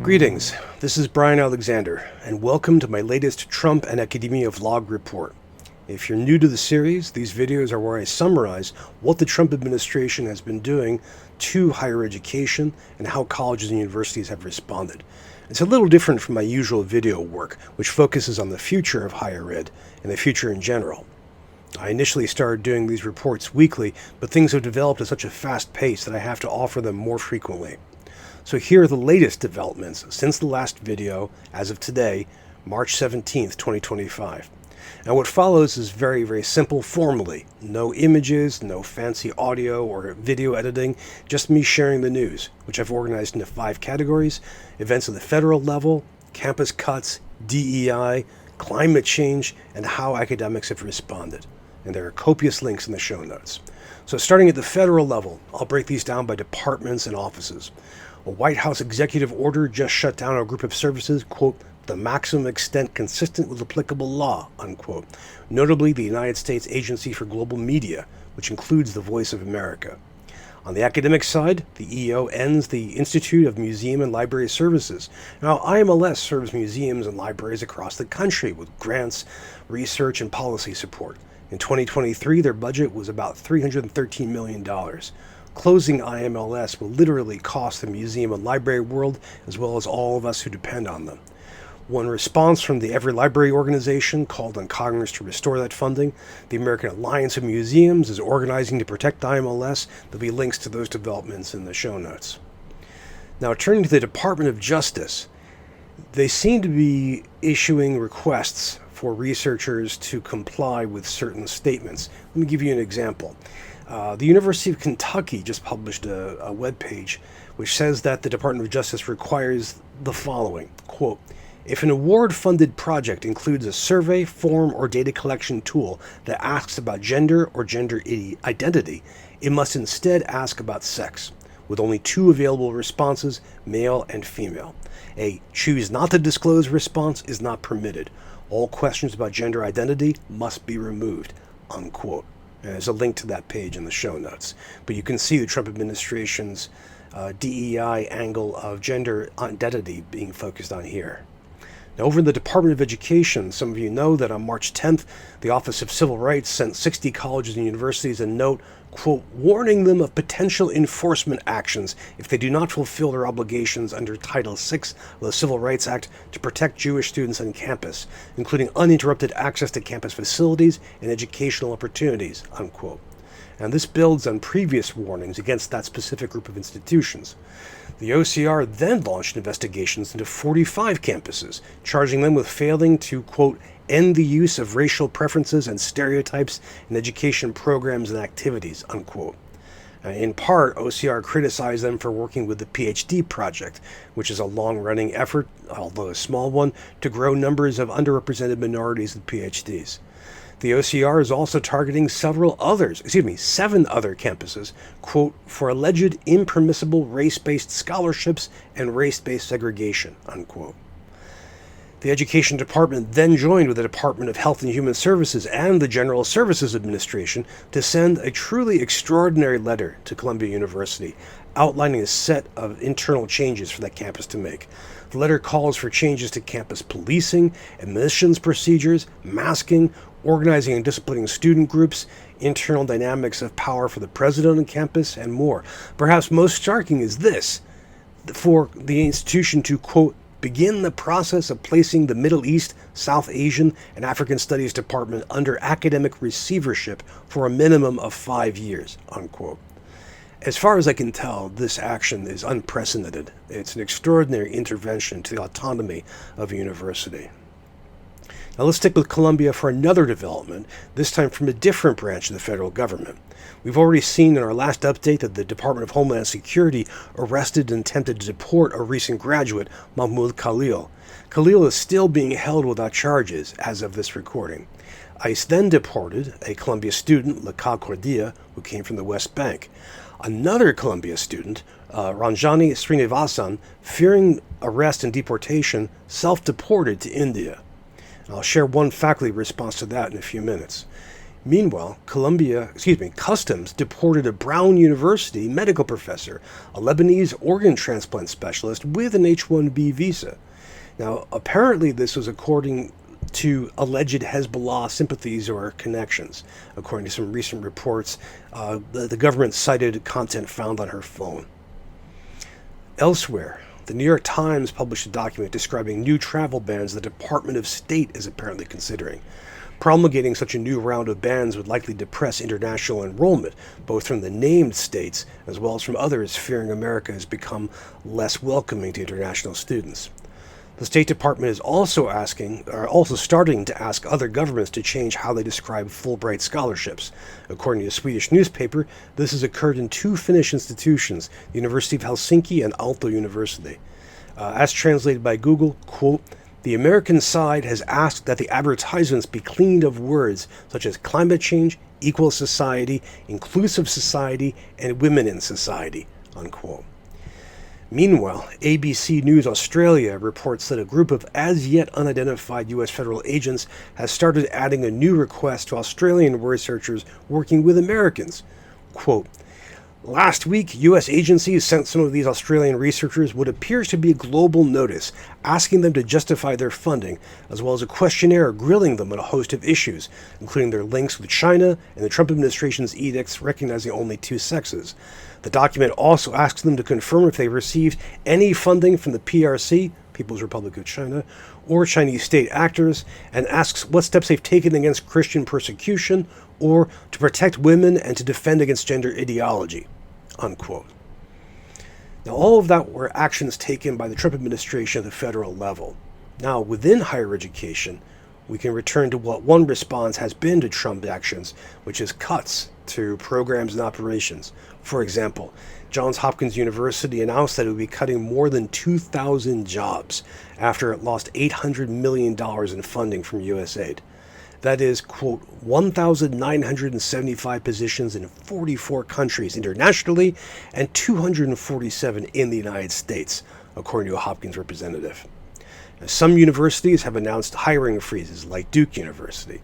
Greetings, this is Brian Alexander, and welcome to my latest Trump and Academia Vlog report. If you're new to the series, these videos are where I summarize what the Trump administration has been doing to higher education and how colleges and universities have responded. It's a little different from my usual video work, which focuses on the future of higher ed and the future in general. I initially started doing these reports weekly, but things have developed at such a fast pace that I have to offer them more frequently. So here are the latest developments since the last video, as of today, March 17th, 2025. Now what follows is very simple formally. No images, no fancy audio or video editing, just me sharing the news, which I've organized into 5 categories: events at the federal level, campus cuts, DEI, climate change, and how academics have responded. And there are copious links in the show notes. So starting at the federal level, I'll break these down by departments and offices. A White House executive order just shut down a group of services, quote, the maximum extent consistent with applicable law, unquote. Notably, the United States Agency for Global Media, which includes the Voice of America. On the academic side, the EO ends the Institute of Museum and Library Services. Now, IMLS serves museums and libraries across the country with grants, research, and policy support. In 2023, their budget was about $313 million. Closing IMLS will literally cost the museum and library world, as well as all of us who depend on them. One response from the Every Library organization called on Congress to restore that funding. The American Alliance of Museums is organizing to protect IMLS. There'll be links to those developments in the show notes. Now, turning to the Department of Justice, they seem to be issuing requests for researchers to comply with certain statements. Let me give you an example. The University of Kentucky just published a webpage which says that the Department of Justice requires the following, quote, if an award-funded project includes a survey, form, or data collection tool that asks about gender or gender identity, it must instead ask about sex, with only 2 available responses, male and female. A choose not to disclose response is not permitted. All questions about gender identity must be removed, unquote. And there's a link to that page in the show notes. But you can see the Trump administration's DEI angle of gender identity being focused on here. Now, over in the Department of Education, some of you know that on March 10th, the Office of Civil Rights sent 60 colleges and universities a note, quote, warning them of potential enforcement actions if they do not fulfill their obligations under Title VI of the Civil Rights Act to protect Jewish students on campus, including uninterrupted access to campus facilities and educational opportunities, unquote. And this builds on previous warnings against that specific group of institutions. The OCR then launched investigations into 45 campuses, charging them with failing to, quote, end the use of racial preferences and stereotypes in education programs and activities, unquote. In part, OCR criticized them for working with the PhD project, which is a long-running effort, although a small one, to grow numbers of underrepresented minorities with PhDs. The OCR is also targeting 7 other campuses, quote, for alleged impermissible race-based scholarships and race-based segregation, unquote. The Education Department then joined with the Department of Health and Human Services and the General Services Administration to send a truly extraordinary letter to Columbia University, outlining a set of internal changes for that campus to make. The letter calls for changes to campus policing, admissions procedures, masking, organizing and disciplining student groups, internal dynamics of power for the president on campus, and more. Perhaps most striking is this: for the institution to, quote, begin the process of placing the Middle East, South Asian, and African Studies Department under academic receivership for a minimum of 5 years, unquote. As far as I can tell, this action is unprecedented. It's an extraordinary intervention to the autonomy of a university. Now let's stick with Columbia for another development, this time from a different branch of the federal government. We've already seen in our last update that the Department of Homeland Security arrested and attempted to deport a recent graduate, Mahmoud Khalil. Khalil is still being held without charges as of this recording. ICE then deported a Columbia student, Laka Cordia, who came from the West Bank. Another Columbia student, Ranjani Srinivasan, fearing arrest and deportation, self-deported to India. I'll share one faculty response to that in a few minutes. Meanwhile, Customs deported a Brown University medical professor, a Lebanese organ transplant specialist with an H-1B visa. Now, apparently this was according to alleged Hezbollah sympathies or connections. According to some recent reports, the government cited content found on her phone. Elsewhere, the New York Times published a document describing new travel bans the Department of State is apparently considering. Promulgating such a new round of bans would likely depress international enrollment, both from the named states as well as from others fearing America has become less welcoming to international students. The State Department is also starting to ask other governments to change how they describe Fulbright scholarships. According to a Swedish newspaper, this has occurred in two Finnish institutions, the University of Helsinki and Aalto University. As translated by Google, quote, "The American side has asked that the advertisements be cleaned of words such as climate change, equal society, inclusive society, and women in society," unquote. Meanwhile, ABC News Australia reports that a group of as-yet unidentified U.S. federal agents has started adding a new request to Australian researchers working with Americans. Quote, "Last week, U.S. agencies sent some of these Australian researchers what appears to be a global notice, asking them to justify their funding, as well as a questionnaire grilling them on a host of issues, including their links with China and the Trump administration's edicts recognizing only two sexes. The document also asks them to confirm if they received any funding from the PRC, People's Republic of China, or Chinese state actors, and asks what steps they've taken against Christian persecution or to protect women and to defend against gender ideology," unquote. Now, all of that were actions taken by the Trump administration at the federal level. Now, within higher education, we can return to what one response has been to Trump actions, which is cuts to programs and operations. For example, Johns Hopkins University announced that it would be cutting more than 2,000 jobs after it lost $800 million in funding from USAID. That is, quote, 1,975 positions in 44 countries internationally and 247 in the United States, according to a Hopkins representative. Now, some universities have announced hiring freezes, like Duke University.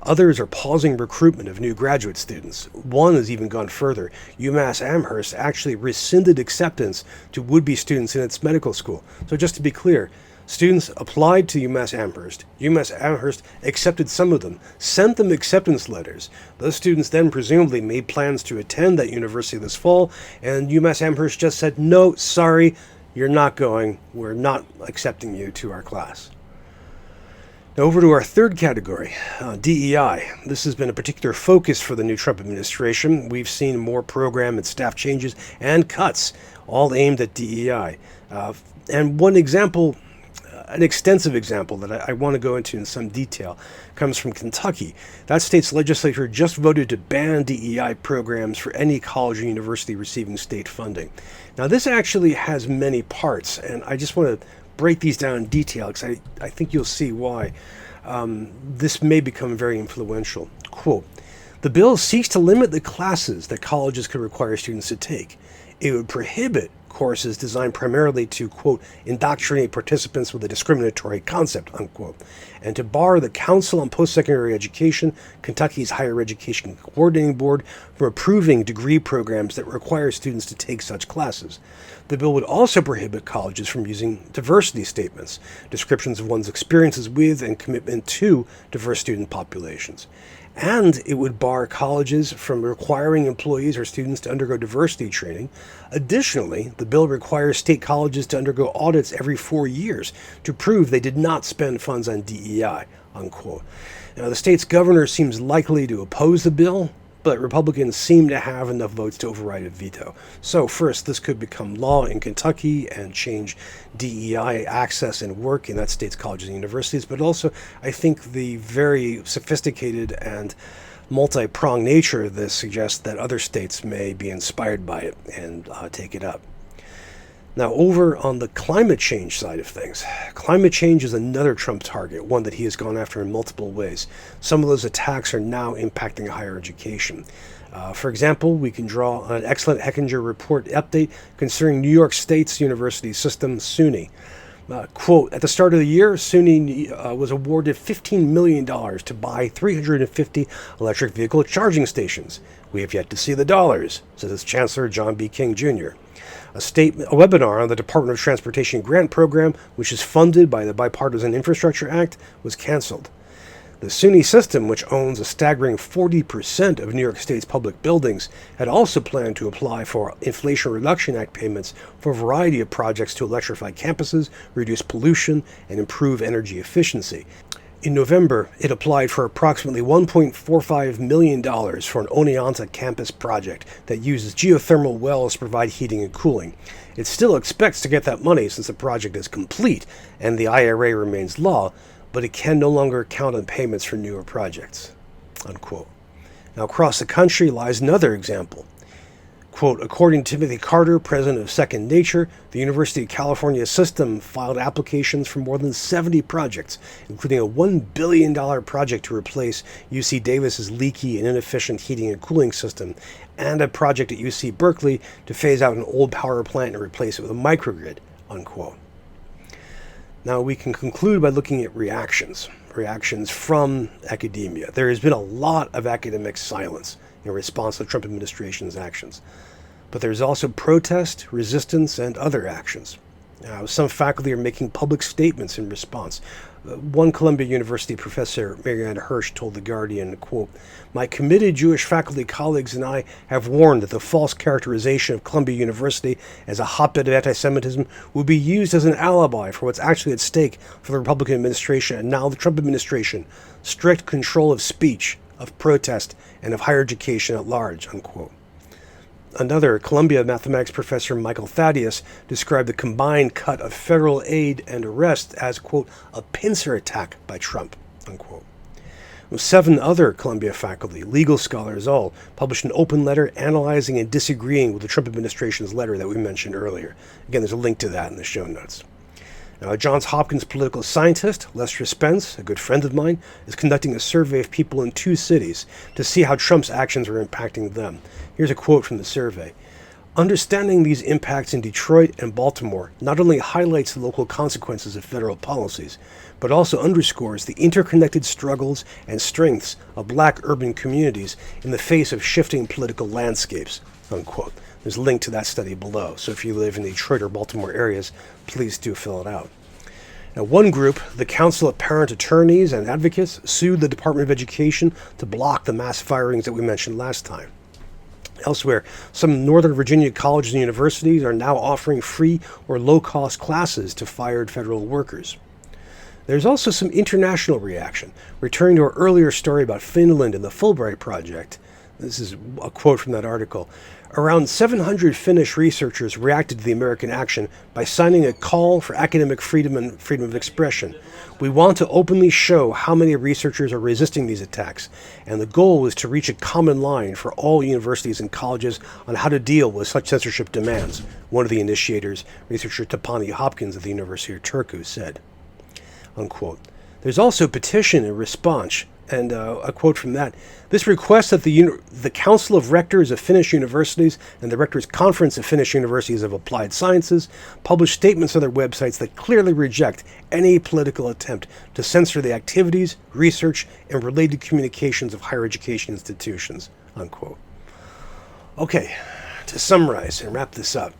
Others are pausing recruitment of new graduate students. One has even gone further. UMass Amherst actually rescinded acceptance to would-be students in its medical school. So just to be clear, students applied to UMass Amherst. UMass Amherst accepted some of them, sent them acceptance letters. Those students then presumably made plans to attend that university this fall, and UMass Amherst just said, "No, sorry, you're not going. We're not accepting you to our class." Now over to our third category, DEI. This has been a particular focus for the new Trump administration. We've seen more program and staff changes and cuts, all aimed at DEI. And one example, an extensive example that I want to go into in some detail, comes from Kentucky. That state's legislature just voted to ban DEI programs for any college or university receiving state funding. Now this actually has many parts, and I just want to break these down in detail because I think you'll see why this may become very influential. Quote, "The bill seeks to limit the classes that colleges could require students to take. It would prohibit courses designed primarily to, quote, indoctrinate participants with a discriminatory concept, unquote, and to bar the Council on Post-Secondary Education, Kentucky's Higher Education Coordinating Board, from approving degree programs that require students to take such classes. The bill would also prohibit colleges from using diversity statements, descriptions of one's experiences with and commitment to diverse student populations. And it would bar colleges from requiring employees or students to undergo diversity training. Additionally, the bill requires state colleges to undergo audits every 4 years to prove they did not spend funds on DEI, unquote. Now, the state's governor seems likely to oppose the bill, but Republicans seem to have enough votes to override a veto. So first, this could become law in Kentucky and change DEI access and work in that state's colleges and universities, but also I think the very sophisticated and multi-pronged nature of this suggests that other states may be inspired by it and take it up. Now, over on the climate change side of things, climate change is another Trump target, one that he has gone after in multiple ways. Some of those attacks are now impacting higher education. For example, we can draw on an excellent Hechinger report update concerning New York State's university system, SUNY. Quote, at the start of the year, SUNY was awarded $15 million to buy 350 electric vehicle charging stations. We have yet to see the dollars, says Chancellor John B. King Jr. A webinar on the Department of Transportation grant program, which is funded by the Bipartisan Infrastructure Act, was canceled. The SUNY system, which owns a staggering 40% of New York State's public buildings, had also planned to apply for Inflation Reduction Act payments for a variety of projects to electrify campuses, reduce pollution, and improve energy efficiency. In November, it applied for approximately $1.45 million for an Oneonta campus project that uses geothermal wells to provide heating and cooling. It still expects to get that money since the project is complete and the IRA remains law, but it can no longer count on payments for newer projects, unquote. Now, across the country lies another example. Quote, according to Timothy Carter, president of Second Nature, the University of California system filed applications for more than 70 projects, including a $1 billion project to replace UC Davis's leaky and inefficient heating and cooling system, and a project at UC Berkeley to phase out an old power plant and replace it with a microgrid, unquote. Now, we can conclude by looking at reactions from academia. There has been a lot of academic silence in response to the Trump administration's actions. But there's also protest, resistance, and other actions. Some faculty are making public statements in response. One Columbia University professor, Marianne Hirsch, told The Guardian, quote, my committed Jewish faculty colleagues and I have warned that the false characterization of Columbia University as a hotbed of anti-Semitism would be used as an alibi for what's actually at stake for the Republican administration and now the Trump administration, strict control of speech, of protest, and of higher education at large, unquote. Another Columbia mathematics professor, Michael Thaddeus, described the combined cut of federal aid and arrest as, quote, a pincer attack by Trump, unquote. 7 other Columbia faculty, legal scholars all, published an open letter analyzing and disagreeing with the Trump administration's letter that we mentioned earlier. Again, there's a link to that in the show notes. Now, a Johns Hopkins political scientist, Lester Spence, a good friend of mine, is conducting a survey of people in 2 cities to see how Trump's actions are impacting them. Here's a quote from the survey. Understanding these impacts in Detroit and Baltimore not only highlights the local consequences of federal policies, but also underscores the interconnected struggles and strengths of black urban communities in the face of shifting political landscapes, unquote. There's a link to that study below, so if you live in the Detroit or Baltimore areas, please do fill it out. Now, one group, the Council of Parent Attorneys and Advocates, sued the Department of Education to block the mass firings that we mentioned last time. Elsewhere, some Northern Virginia colleges and universities are now offering free or low-cost classes to fired federal workers. There's also some international reaction. Returning to our earlier story about Finland and the Fulbright Project, this is a quote from that article. Around 700 Finnish researchers reacted to the American action by signing a call for academic freedom and freedom of expression. We want to openly show how many researchers are resisting these attacks, and the goal is to reach a common line for all universities and colleges on how to deal with such censorship demands, one of the initiators, researcher Tapani Hopkins at the University of Turku, said, unquote. There's also a petition in response, and a quote from that. This requests that the Council of Rectors of Finnish Universities and the Rectors Conference of Finnish Universities of Applied Sciences publish statements on their websites that clearly reject any political attempt to censor the activities, research, and related communications of higher education institutions, unquote. Okay, to summarize and wrap this up,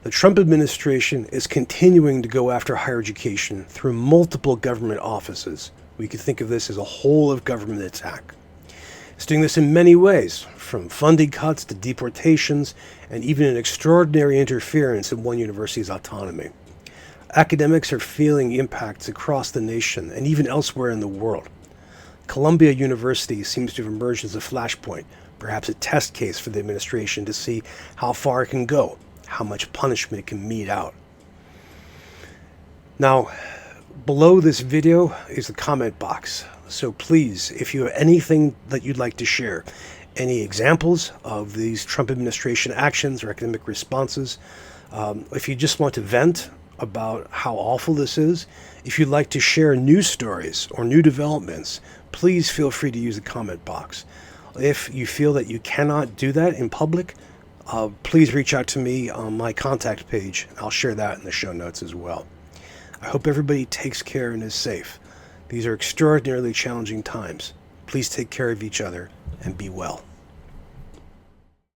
the Trump administration is continuing to go after higher education through multiple government offices. We could think of this as a whole-of-government attack. It's doing this in many ways, from funding cuts to deportations, and even an extraordinary interference in one university's autonomy. Academics are feeling impacts across the nation and even elsewhere in the world. Columbia University seems to have emerged as a flashpoint, perhaps a test case for the administration to see how far it can go, how much punishment it can mete out. Now, below this video is the comment box. So please, if you have anything that you'd like to share, any examples of these Trump administration actions or academic responses, if you just want to vent about how awful this is, if you'd like to share news stories or new developments, please feel free to use the comment box. If you feel that you cannot do that in public, please reach out to me on my contact page. I'll share that in the show notes as well. I hope everybody takes care and is safe. These are extraordinarily challenging times. Please take care of each other and be well.